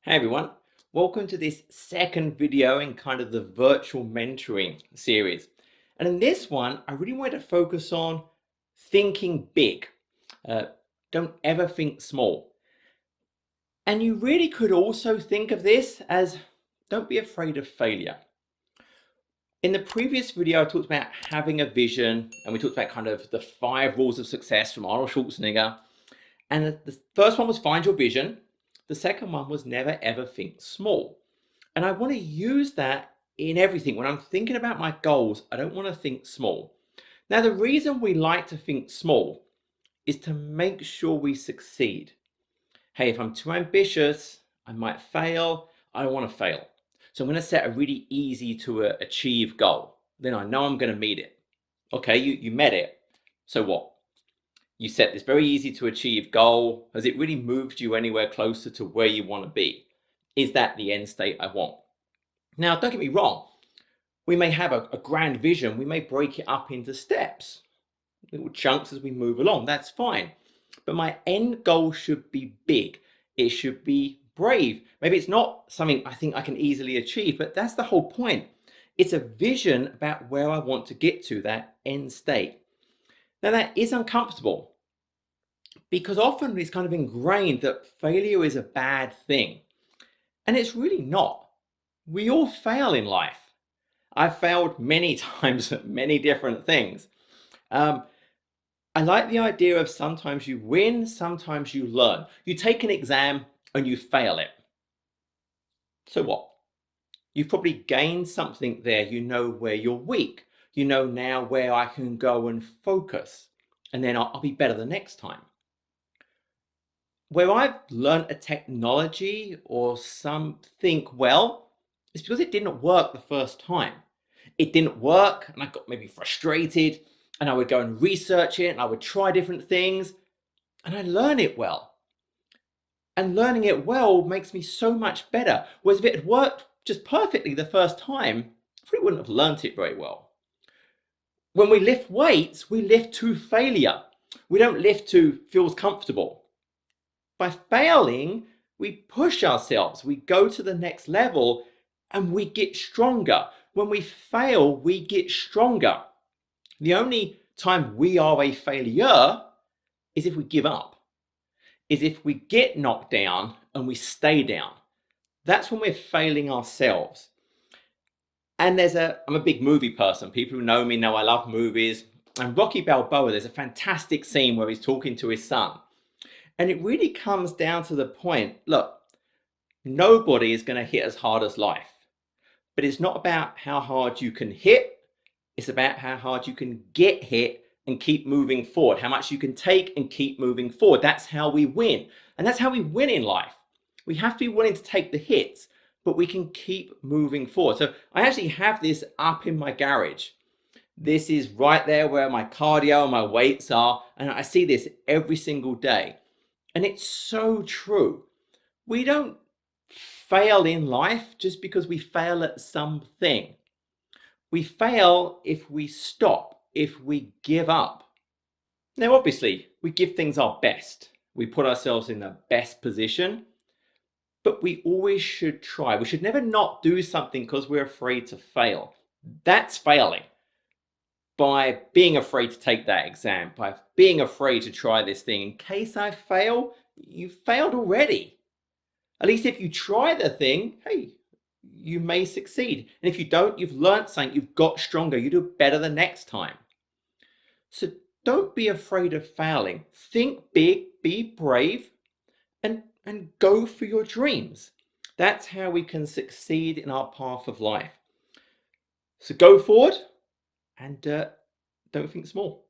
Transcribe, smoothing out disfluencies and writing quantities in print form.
Hey everyone, welcome to this second video in kind of the virtual mentoring series. And in this one, I really want to focus on thinking big. Uh, don't ever think small. And you really could also think of this as don't be afraid of failure. In the previous video, I talked about having a vision, and we talked about kind of the 5 rules of success from Arnold Schwarzenegger. And the first one was find your vision. The second one was never ever think small. And I want to use that in everything. When I'm thinking about my goals, I don't want to think small. Now, the reason we like to think small is to make sure we succeed. Hey, if I'm too ambitious, I might fail. I don't want to fail. So I'm going to set a really easy to achieve goal. Then I know I'm going to meet it. Okay, you met it. So what? You set this very easy to achieve goal. Has it really moved you anywhere closer to where you want to be? Is that the end state I want? Now, don't get me wrong. We may have a grand vision. We may break it up into steps, little chunks as we move along. That's fine. But my end goal should be big. It should be brave. Maybe it's not something I think I can easily achieve, but that's the whole point. It's a vision about where I want to get to, that end state. Now, that is uncomfortable because often it's kind of ingrained that failure is a bad thing. And it's really not. We all fail in life. I've failed many times at many different things. I like the idea of sometimes you win, sometimes you learn. You take an exam and you fail it. So what? You've probably gained something there. You know where you're weak. You know now where I can go and focus. And then I'll be better the next time. Where I've learned a technology or something well, it's because it didn't work the first time. It didn't work and I got maybe frustrated and I would go and research it and I would try different things and I learn it well. And learning it well makes me so much better. Whereas if it had worked just perfectly the first time, I probably wouldn't have learnt it very well. When we lift weights, we lift to failure. We don't lift to feels comfortable. By failing, we push ourselves, we go to the next level and we get stronger. When we fail, we get stronger. The only time we are a failure is if we give up, is if we get knocked down and we stay down. That's when we're failing ourselves. And I'm a big movie person. People who know me know I love movies. And Rocky Balboa, there's a fantastic scene where he's talking to his son. And it really comes down to the point, look, nobody is going to hit as hard as life. But it's not about how hard you can hit. It's about how hard you can get hit and keep moving forward. How much you can take and keep moving forward. That's how we win. And that's how we win in life. We have to be willing to take the hits, but we can keep moving forward. So I actually have this up in my garage. This is right there where my cardio and my weights are. And I see this every single day. And it's so true. We don't fail in life just because we fail at something. We fail if we stop, if we give up. Now, obviously, we give things our best. We put ourselves in the best position, but we always should try. We should never not do something because we're afraid to fail. That's failing. By being afraid to take that exam, by being afraid to try this thing, in case I fail, you failed already. At least if you try the thing, hey, you may succeed. And if you don't, you've learned something, you've got stronger, you do better the next time. So don't be afraid of failing. Think big, be brave, and go for your dreams. That's how we can succeed in our path of life. So go forward and don't think small.